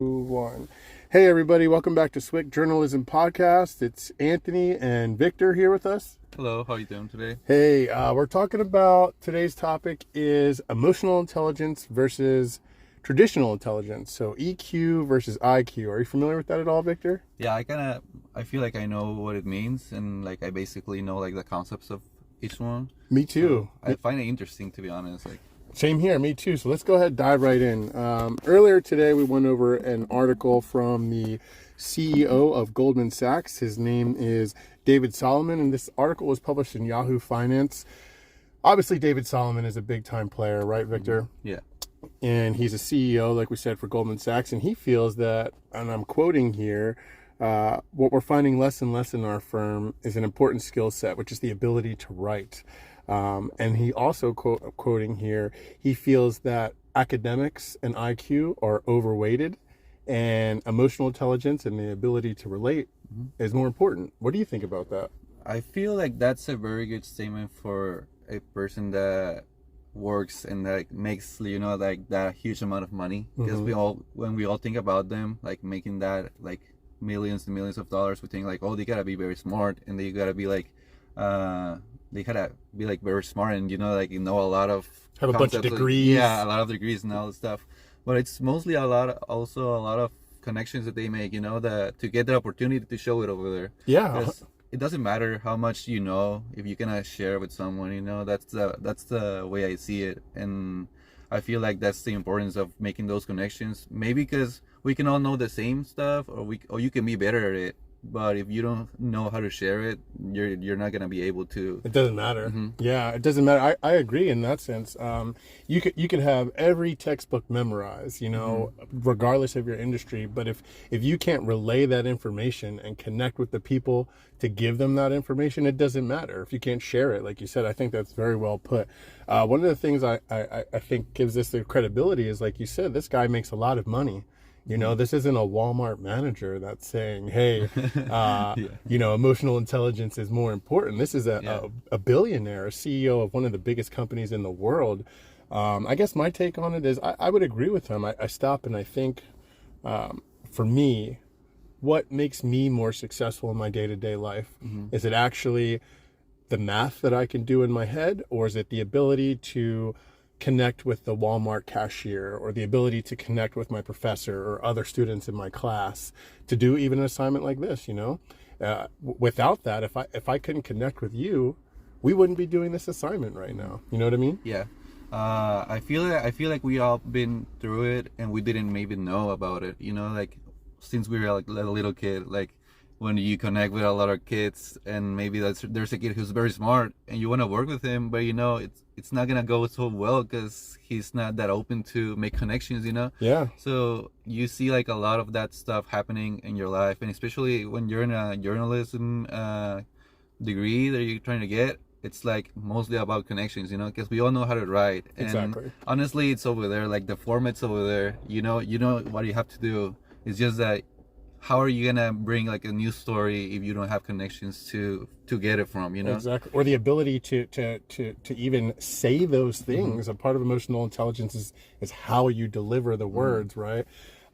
One. Hey everybody, welcome back to SWIC Journalism Podcast. It's Anthony and Victor here with us. Hello, how are you doing today? Hey, we're talking about today's topic is emotional intelligence versus traditional intelligence. So EQ versus IQ. Are you familiar with that at all, Victor? Yeah, I feel like I know what it means, and like I basically know like the concepts of each one. Me too. So I find it interesting, to be honest. Same here, me too. So let's go ahead and dive right in. Earlier today, we went over an article from the CEO of Goldman Sachs. His name is David Solomon, and this article was published in Yahoo Finance. Obviously, David Solomon is a big-time player, right, Victor? Yeah. And he's a CEO, like we said, for Goldman Sachs, and he feels that, and I'm quoting here, what we're finding less and less in our firm is an important skill set, which is the ability to write. And he also, quoting here, he feels that academics and IQ are overweighted and emotional intelligence and the ability to relate is more important. What do you think about that? I feel like that's a very good statement for a person that works and like makes like that huge amount of money, because when we all think about them like making that like millions and millions of dollars, we think like, oh, they gotta be very smart and they gotta be like very smart and like know a lot of Have a bunch of degrees. Yeah, a lot of degrees and all this stuff. But it's mostly a lot of connections that they make, to get the opportunity to show it over there. Yeah. It doesn't matter how much you know if you cannot share with someone. That's the way I see it, and I feel like that's the importance of making those connections. Maybe because we can all know the same stuff, or you can be better at it. But if you don't know how to share it, you're not gonna be able to. It doesn't matter. Yeah, it doesn't matter. I agree in that sense. You could have every textbook memorized, regardless of your industry. But if you can't relay that information and connect with the people to give them that information, it doesn't matter. If you can't share it, like you said, I think that's very well put. One of the things I think gives this the credibility is, like you said, this guy makes a lot of money. This isn't a Walmart manager that's saying, hey, emotional intelligence is more important. This is a billionaire, a CEO of one of the biggest companies in the world. I guess my take on it is I would agree with him. I stop and I think, for me, what makes me more successful in my day-to-day life? Is it actually the math that I can do in my head, or is it the ability to connect with the Walmart cashier, or the ability to connect with my professor or other students in my class to do even an assignment like this? Without that, if I couldn't connect with you, we wouldn't be doing this assignment right now. You know what I mean? Yeah. I feel like we all been through it and we didn't maybe know about it. Like since we were like a little kid, like when you connect with a lot of kids and maybe there's a kid who's very smart and you want to work with him, but it's not gonna go so well because he's not that open to make connections. Yeah. So you see like a lot of that stuff happening in your life, and especially when you're in a journalism degree that you're trying to get, it's like mostly about connections, because we all know how to write. And exactly. Honestly, it's over there, like the format's over there. You know what you have to do. It's just that how are you gonna bring like a new story if you don't have connections to get it from, Exactly. Or the ability to even say those things. A part of emotional intelligence is how you deliver the words, right?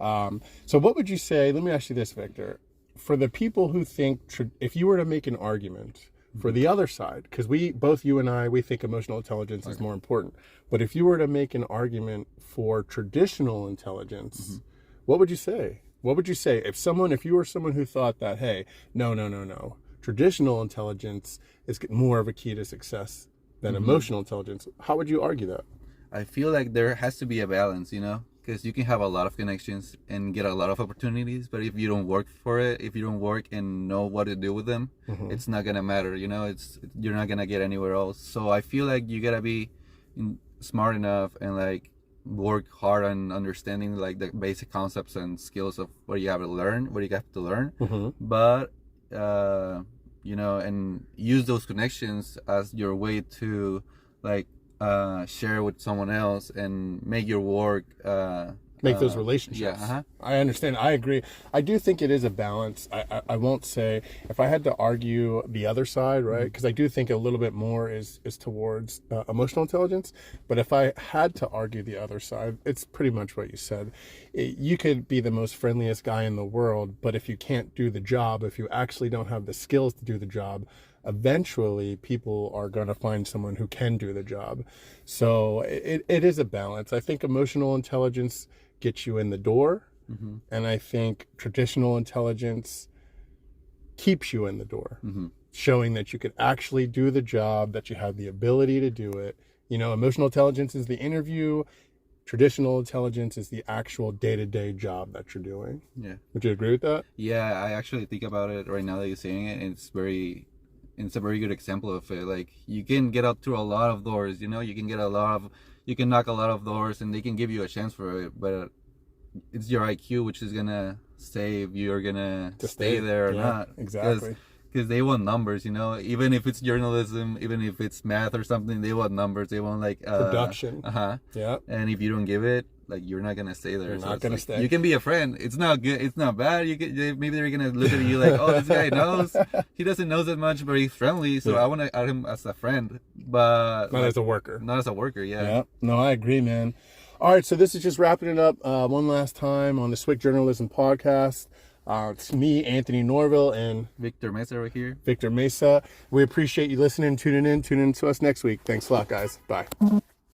So what would you say, let me ask you this, Victor, for the people who think, if you were to make an argument for the other side, because both you and I, we think emotional intelligence is more important, but if you were to make an argument for traditional intelligence, what would you say? What would you say if you were someone who thought that, hey, no, traditional intelligence is more of a key to success than emotional intelligence? How would you argue that? I feel like there has to be a balance, because you can have a lot of connections and get a lot of opportunities, but if you don't work for it, if you don't work and know what to do with them, it's not gonna matter. You're not gonna get anywhere else. So I feel like you gotta be smart enough and like work hard on understanding like the basic concepts and skills of what you have to learn, but and use those connections as your way to like share with someone else and make your work make those relationships. I understand. I agree. I do think it is a balance. I won't say, if I had to argue the other side, right? Because I do think a little bit more is towards emotional intelligence. But if I had to argue the other side, it's pretty much what you said. You could be the most friendliest guy in the world, but if you can't do the job, if you actually don't have the skills to do the job, eventually people are going to find someone who can do the job. So it is a balance. I think emotional intelligence gets you in the door, and I think traditional intelligence keeps you in the door, showing that you could actually do the job, that you have the ability to do it. You know, emotional intelligence is the interview. Traditional intelligence is the actual day-to-day job that you're doing. Yeah. Would you agree with that? Yeah, I actually think about it right now that you're saying it, and it's a very good example of it. Like, you can get up through a lot of doors, you know, you can knock a lot of doors and they can give you a chance for it, but it's your IQ which is gonna say if you're gonna stay there or not. Exactly. Because they want numbers, you know, even if it's journalism, even if it's math or something, they want numbers. They want like production. Yeah. And if you don't give it, like, you're not gonna stay there. You're not gonna stay. You can be a friend. It's not good. It's not bad. Maybe they're gonna look at you like, oh, this guy knows. He doesn't know that much, but he's friendly. So I want to add him as a friend, but not as a worker. Not as a worker. Yeah. No, I agree, man. All right, so this is just wrapping it up one last time on the SWIC Journalism Podcast. It's me, Anthony Norville, and Victor Meza right here. Victor Meza. We appreciate you listening, tuning in to us next week. Thanks a lot, guys. Bye.